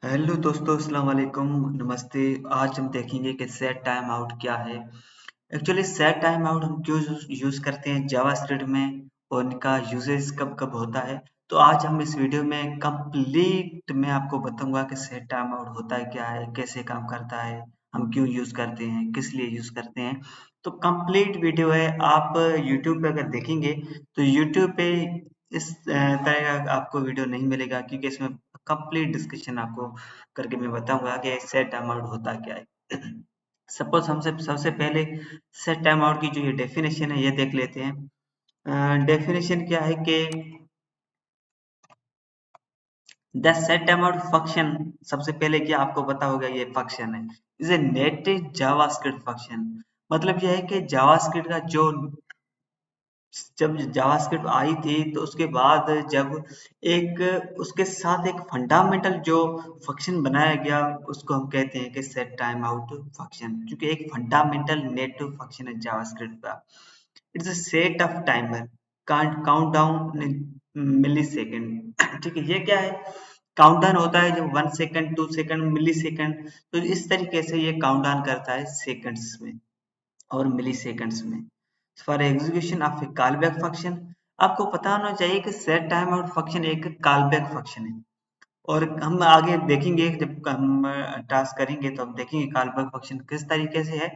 Hello दोस्तों, अस्सलाम वालेकुम, नमस्ते। आज हम देखेंगे कि सेट टाइम आउट क्या है। एक्चुअली सेट टाइम आउट हम क्यों यूज़ करते हैं जावास्क्रिप्ट में और इनका यूजेस कब कब होता है। तो आज हम इस वीडियो में कंप्लीट मैं आपको बताऊंगा कि सेट टाइम आउट होता है क्या है, कैसे काम करता है, हम क्यों यूज़ करते हैं, किस लिए यूज़ करते हैं। तो कंप्लीट वीडियो है। आप यूट्यूब पे अगर देखेंगे तो यूट्यूब पे इस तरह का आपको वीडियो नहीं मिलेगा, क्योंकि इसमें कंप्लीट डिस्कशन आपको करके मैं बताऊंगा कि सेट टाइम आउट होता क्या है। सपोज हमसे सबसे पहले सेट टाइम आउट की जो ये डेफिनेशन है ये देख लेते हैं। डेफिनेशन क्या है कि the set time out function, सबसे पहले क्या आपको पता होगा ये फंक्शन है, is a native JavaScript function. मतलब यह है कि जावास्क्रिप्ट का जो जब जावास्क्रिप्ट आई थी तो उसके बाद जब एक उसके साथ एक फंडामेंटल जो फंक्शन बनाया गया उसको हम कहते हैं कि सेट टाइम आउट फंक्शन, क्योंकि एक फंडामेंटल नेटिव फंक्शन है जावास्क्रिप्ट का। It's a set of timer can't count down millisecond. ठीक है, ये क्या है? काउंटडाउन होता है जब 1 सेकंड, 2 सेकंड, मिली सेकंड। तो इस तरीके से ये काउंटडाउन करता है सेकंड्स में और मिली सेकंड्स में for execution of A callback function. आपको पता होना चाहिए कि सेट टाइम आउट फंक्शन एक कॉलबैक फंक्शन है। और हम आगे देखेंगे, जब हम टास्क करेंगे तो हम देखेंगे कॉलबैक फंक्शन किस तरीके से है।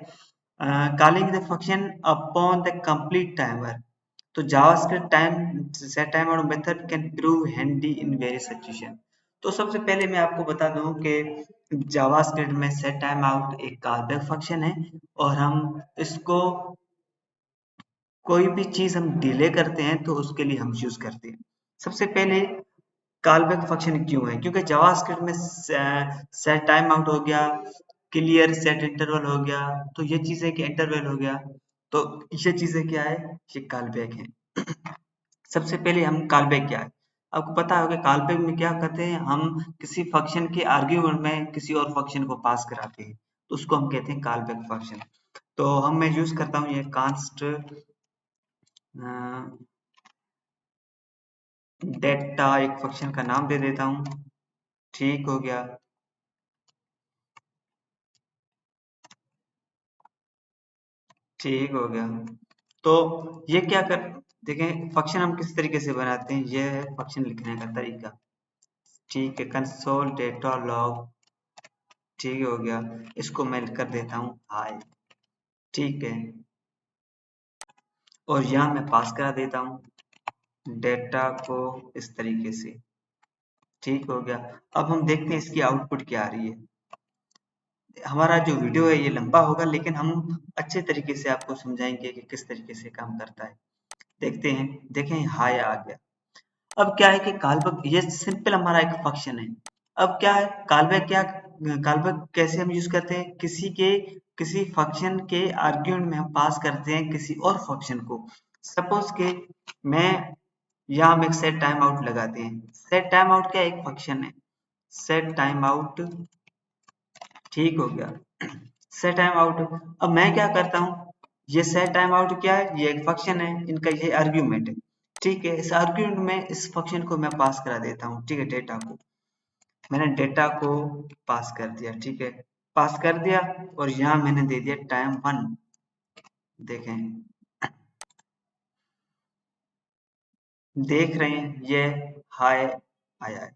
Calling the function upon the complete timer. तो JavaScript time set time out method can prove handy in various situation. तो सबसे पहले मैं आपको बता दूं कि जावास्क्रिप्ट में सेट टाइम आउट एक कॉलबैक फंक्शन है, और हम इसको कोई भी चीज हम डिले करते हैं तो उसके लिए हम यूज करते हैं। सबसे पहले कॉलबैक फंक्शन क्यों है? क्योंकि जावास्क्रिप्ट में सेट टाइम आउट हो गया, क्लियर सेट इंटरवल हो गया, तो ये चीजें कि इंटरवल हो गया, तो ये चीजें क्या है? ये कॉलबैक है। सबसे पहले हम कॉलबैक क्या है, आपको पता होगा कॉलबैक में क्या करते हैं, हम किसी फंक्शन के आर्ग्यूमेंट में किसी और फंक्शन को पास कराते हैं, तो उसको हम कहते हैं कॉलबैक फंक्शन। तो हम मैं यूज करता हूँ ये कांस्ट डेटा, एक फंक्शन का नाम दे देता हूँ। ठीक हो गया। ठीक हो गया। तो ये क्या कर, देखें फंक्शन हम किस तरीके से बनाते हैं, ये है फंक्शन लिखने का तरीका। ठीक है, कंसोल डेटा लॉग। ठीक हो गया। इसको मैं कर देता हूँ हाय। ठीक है, और यहाँ मैं पास करा देता हूँ डेटा को इस तरीके से। ठीक हो गया। अब हम देखते हैं इसकी आउटपुट क्या आ रही है। हमारा जो वीडियो है ये लंबा होगा, लेकिन हम अच्छे तरीके से आपको समझाएंगे कि किस तरीके से काम करता है। देखते हैं। देखें, हाय आ गया। अब क्या है कि कॉलबैक ये सिंपल हमारा एक फंक्शन है। अब क्या है कॉलबैक, क्या कॉलबैक कैसे हम यूज करते हैं, किसी फंक्शन के आर्ग्यूमेंट में हम पास करते हैं किसी और फंक्शन को। सपोज के मैं यहाँ हम एक सेट टाइम आउट लगाते हैं। सेट टाइम आउट क्या एक फंक्शन है, सेट टाइम आउट। ठीक हो गया। Set time out. अब मैं क्या करता हूँ, ये सेट टाइम आउट क्या है, ये एक फंक्शन है, इनका ये आर्ग्यूमेंट है। ठीक है, इस आर्ग्यूमेंट में इस फंक्शन को मैं पास करा देता हूँ। ठीक है, डेटा को मैंने डेटा को पास कर दिया। ठीक है, पास कर दिया, और यहाँ मैंने दे दिया टाइम 1। देखें, देख रहे हैं ये हाय आया है।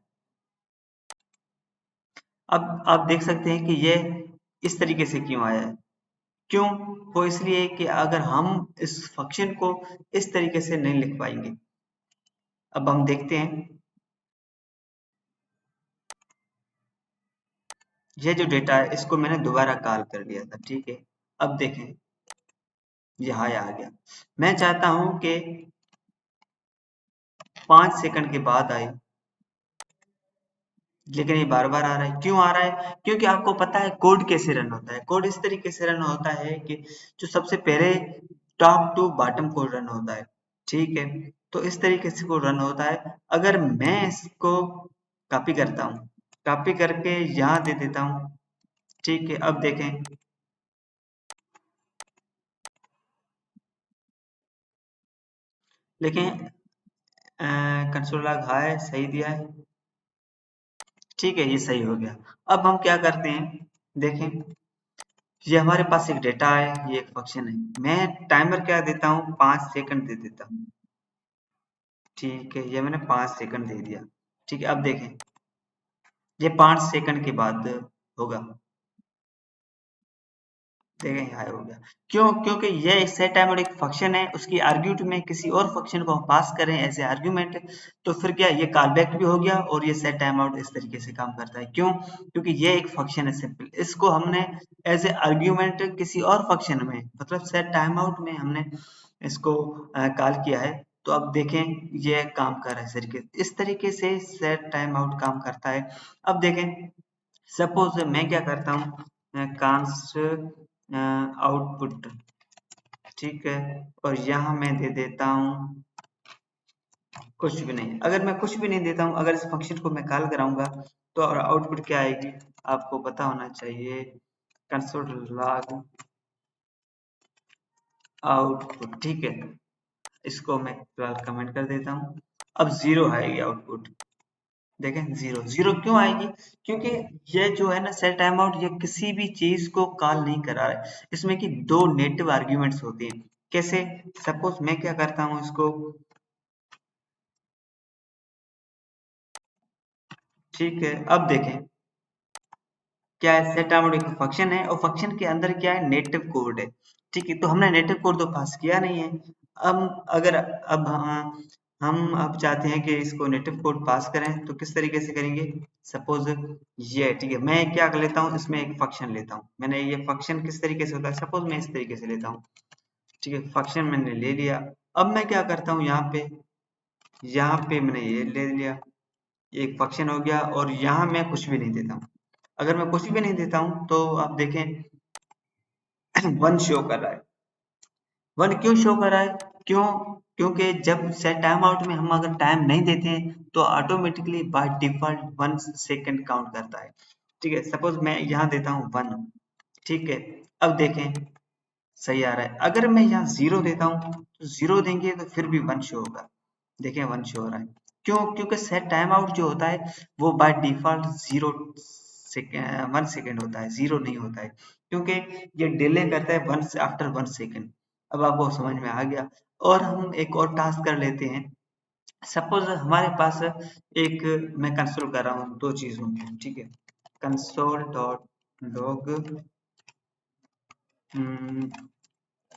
अब आप देख सकते हैं कि ये इस तरीके से क्यों आया है। क्यों? वो इसलिए कि अगर हम इस फंक्शन को इस तरीके से नहीं लिख पाएंगे। अब हम देखते हैं, ये जो डेटा है इसको मैंने दोबारा कॉल कर दिया था। ठीक है, अब देखें यहाँ आ गया। मैं चाहता हूं कि 5 सेकंड के बाद आए, लेकिन ये बार बार आ रहा है। क्यों आ रहा है? क्योंकि आपको पता है कोड कैसे रन होता है। कोड इस तरीके से रन होता है कि जो सबसे पहले top to bottom code run होता है। ठीक है, तो इस तरीके से कोड रन होता है। अगर मैं इसको कॉपी करता हूँ, कॉपी करके यहाँ दे देता हूँ। ठीक है, अब देखें, लेकिन कंसोल लॉग हाय सही दिया है। ठीक है, ये सही हो गया। अब हम क्या करते हैं, देखें, ये हमारे पास एक डेटा है, ये एक फंक्शन है। मैं टाइमर क्या देता हूँ, 5 सेकंड दे देता हूँ। ठीक है, ये मैंने 5 सेकंड दे दिया। ठीक है, अब देखें, ये 5 सेकंड के बाद होगा। देखें, हाई हो गया। क्यों? क्योंकि ये सेट टाइमर एक फंक्शन है, उसकी आर्ग्यूमेंट में किसी और फंक्शन को हम पास करें एज ए आर्ग्यूमेंट, तो फिर क्या, ये कॉल बैक भी हो गया और ये सेट टाइम आउट इस तरीके से काम करता है। क्यों? क्योंकि ये एक फंक्शन है सिंपल, इसको हमने एज ए आर्ग्यूमेंट किसी और फंक्शन में, मतलब सेट टाइम आउट में हमने इसको कॉल किया है। तो अब देखें, ये काम कर रहा है इस तरीके से सेट टाइम आउट काम करता है। अब देखें, सपोज मैं क्या करता हूँ, कांस्ट आउटपुट, ठीक है, और यहाँ मैं दे देता हूँ कुछ भी नहीं। अगर मैं कुछ भी नहीं देता हूँ, अगर इस फंक्शन को मैं कॉल कराऊंगा, तो आउटपुट क्या आएगी, आपको पता होना चाहिए, कंसोल लॉग आउटपुट। ठीक है, इसको मैं फिलहाल कमेंट कर देता हूँ। अब जीरो आएगी आउटपुट। देखें, जीरो जीरो क्यों आएगी, क्योंकि ये जो है ना सेट टाइम आउट, ये किसी भी चीज को कॉल नहीं करा रहा है। इसमें कि दो नेटिव आर्ग्यूमेंट्स होते हैं। कैसे? सपोज मैं क्या करता हूँ इसको, ठीक है, अब देखें, क्या है, सेट टाइम आउट एक फंक्शन है और फंक्शन के अंदर क्या है, नेटिव कोड है। ठीक है, तो हमने नेटिव कोड तो पास किया नहीं है। अब अगर अब हम अब चाहते हैं कि इसको नेटिव कोड पास करें, तो किस तरीके से करेंगे, सपोज ये, ठीक है, मैं क्या कर लेता हूँ, इसमें एक फंक्शन लेता हूँ। मैंने ये फंक्शन किस तरीके से होता है, सपोज मैं इस तरीके से लेता हूँ। ठीक है, फंक्शन मैंने ले लिया। अब मैं क्या करता हूँ, यहाँ पे मैंने ये ले लिया, ये एक फंक्शन हो गया, और यहाँ मैं कुछ भी नहीं देता हूँ। अगर मैं कुछ भी नहीं देता हूँ, तो आप देखें, वन शो कर रहा है। वन क्यों शो कर रहा है, क्यों? क्योंकि जब सेट टाइम आउट में हम अगर टाइम नहीं देते हैं, तो automatically by default 1 second count करता है। ठीक है, सपोज मैं यहाँ देता हूँ 1। ठीक है, अब देखें, सही आ रहा है। अगर मैं यहाँ 0 देता हूँ, तो 0 देंगे तो फिर भी 1 शो होगा। देखें, 1 शो हो रहा है। क्यों? क्योंकि सेट टाइम आउट जो होता है, वो बाय डिफॉल्ट 1 सेकेंड होता है, 0 नहीं होता है। क्योंकि ये डिले करता है वन आफ्टर 1 सेकेंड। अब आपको समझ में आ गया। और हम एक और टास्क कर लेते हैं। सपोज हमारे पास एक, मैं कंसोल कर रहा हूँ दो चीजों में, ठीक है, कंसोल डॉट लॉग,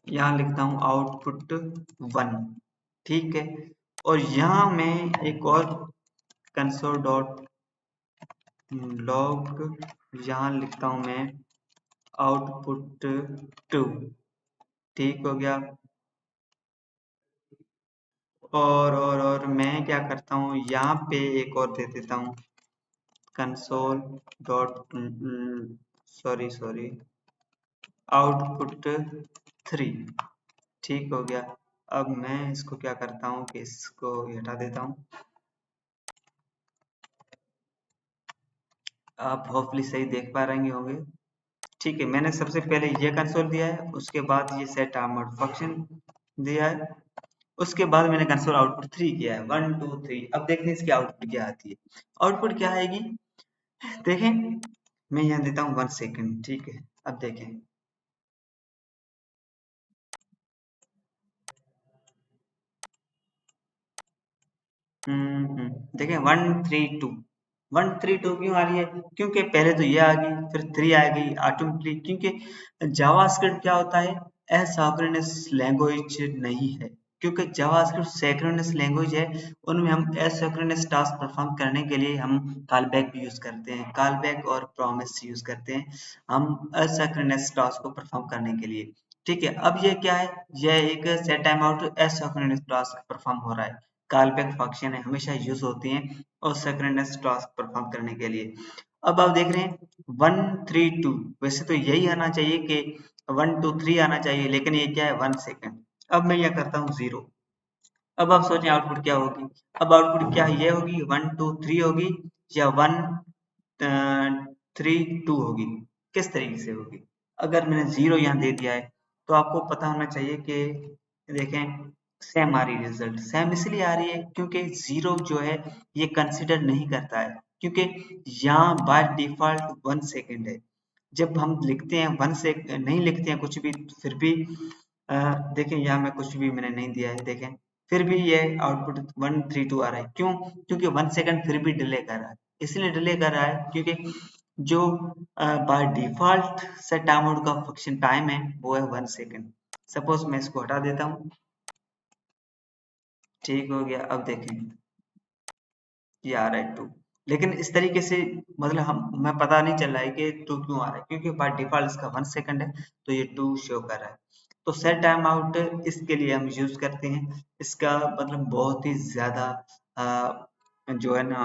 यहाँ लिखता हूँ आउटपुट 1। ठीक है, और यहाँ मैं एक और कंसोल डॉट लॉग, यहाँ लिखता हूँ मैं आउटपुट 2। ठीक हो गया। और मैं क्या करता हूँ, यहाँ पे एक और दे देता हूँ, console dot, sorry sorry, output 3। ठीक हो गया। अब मैं इसको क्या करता हूँ कि इसको हटा देता हूँ। आप होपफुली सही देख पा रहे होंगे। ठीक है, मैंने सबसे पहले ये कंसोल दिया है, उसके बाद ये सेट आर्मर्ड फंक्शन दिया है, उसके बाद मैंने कंसोल आउटपुट 3 किया है, 1 2 3। अब देखते हैं इसकी आउटपुट क्या आती है। आउटपुट क्या आएगी, देखें, मैं यहाँ देता हूँ 1 सेकेंड। ठीक है, अब देखें, देखें, 1 3 2 क्यों आ रही है, क्योंकि पहले तो ये आ गई, फिर 3 आ गई ऑटोमेटिकली। क्योंकि जावास्क्रिप्ट क्या होता है, एसिंक्रोनस लैंग्वेज नहीं है। क्योंकि जावास्क्रिप्ट सिंक्रोनस लैंग्वेज है, उनमें हम एसिंक्रोनस टास्क परफॉर्म करने के लिए हम कॉल बैक भी यूज करते हैं, कॉल बैक और प्रॉमिस यूज करते हैं हम एसिंक्रोनस टास्क को परफॉर्म करने के लिए। ठीक है, अब ये क्या है, यह एक set time out asynchronous task perform हो रहा है। कॉल बैक फंक्शन है, हमेशा यूज होती हैं और सिंक्रोनस टास्क परफॉर्म करने के लिए। अब आप देख रहे हैं 1 3 2, वैसे तो यही आना चाहिए कि 1 2 3 आना चाहिए, लेकिन ये क्या है, 1 सेकेंड। अब मैं यह करता हूँ 0। अब आप सोचें आउटपुट क्या होगी, अब आउटपुट क्या ये होगी, 1 2 3 होगी, या 1 3 2 होगी, किस तरीके से होगी। अगर मैंने 0 यहाँ दे दिया है, तो आपको पता होना चाहिए कि, देखें, सेम आ रही है, रिजल्ट सेम इसलिए आ रही है क्योंकि 0 जो है ये कंसिडर नहीं करता है। क्योंकि यहाँ बाय डिफॉल्ट 1 सेकंड है। जब हम लिखते हैं 1 सेकंड नहीं लिखते हैं कुछ भी, फिर भी देखें यहाँ मैं कुछ भी मैंने नहीं दिया है, देखें फिर भी ये आउटपुट 132 आ रहा है। क्यों? क्योंकि 1 सेकंड फिर भी डिले कर रहा है। इसलिए डिले कर रहा है क्योंकि जो by default set time out का फंक्शन टाइम है वो है 1 सेकंड। सपोज मैं इसको हटा देता हूँ, ठीक हो गया। अब देखें ये आ रहा है 2, लेकिन इस तरीके से मतलब हम मैं पता नहीं चल रहा है कि 2 क्यों आ रहा है, क्योंकि बाय डिफॉल्ट इसका 1 सेकंड है तो ये 2 शो कर रहा है। तो सेट टाइम आउट इसके लिए हम यूज करते हैं। इसका मतलब बहुत ही ज्यादा जो है ना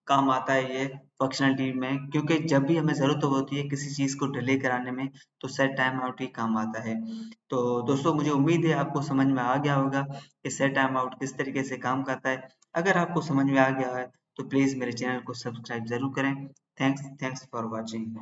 काम आता है ये फंक्शनलिटी में, क्योंकि जब भी हमें जरूरत होती है किसी चीज को डिले कराने में तो सेट टाइम आउट ही काम आता है। तो दोस्तों मुझे उम्मीद है आपको समझ में आ गया होगा कि सेट टाइम आउट किस तरीके से काम करता है। अगर आपको समझ में आ गया है तो प्लीज मेरे चैनल को सब्सक्राइब जरूर करें। Thanks for watching.